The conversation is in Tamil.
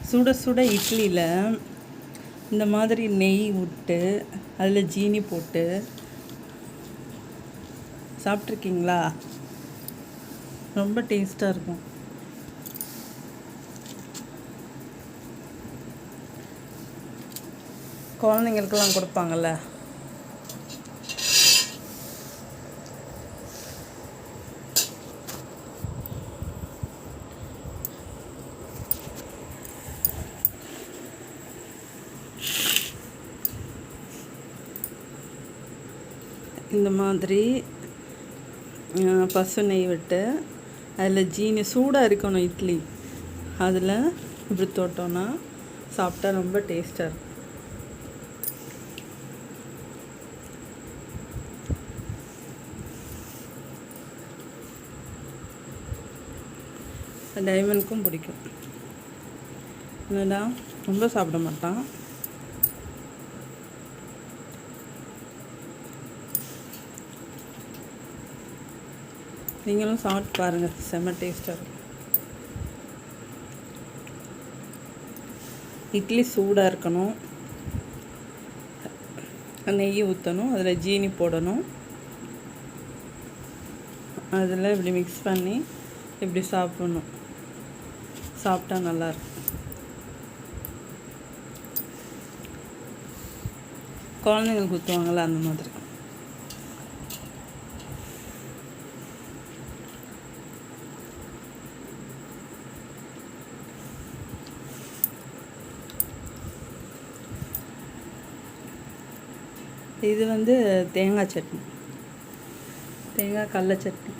சுட சுட இட்லியில் இந்த மாதிரி நெய் விட்டு அதில் ஜீனி போட்டு சாப்பிட்ருக்கீங்களா? ரொம்ப டேஸ்ட்டாக இருக்கும். குழந்தைங்களுக்கெல்லாம் கொடுப்பாங்கள்ல. இந்த மாதிரி பசு நெய் விட்டு அதில் ஜீனி சூடாக இருக்கணும் இட்லி, அதில் இப்படி தொட்டோன்னா சாப்பிட்டா ரொம்ப டேஸ்ட்டாக இருக்கும். டைமனுக்கும் பிடிக்கும். என்னடா ரொம்ப சாப்பிட மாட்டான். நீங்களும் சாப்பிட்டு பாருங்கள், செம்ம டேஸ்ட்டாக இருக்கும். இட்லி சூடாக இருக்கணும், நெய் ஊற்றணும், அதில் ஜீனி போடணும், அதில் இப்படி மிக்ஸ் பண்ணி இப்படி சாப்பிடணும். சாப்பிட்டா நல்லாயிருக்கும். குழந்தைங்களுக்கு ஊற்றுவாங்கள்ல, அந்த மாதிரி. இது தேங்காய் சட்னி, தேங்காய் கடலை சட்னி.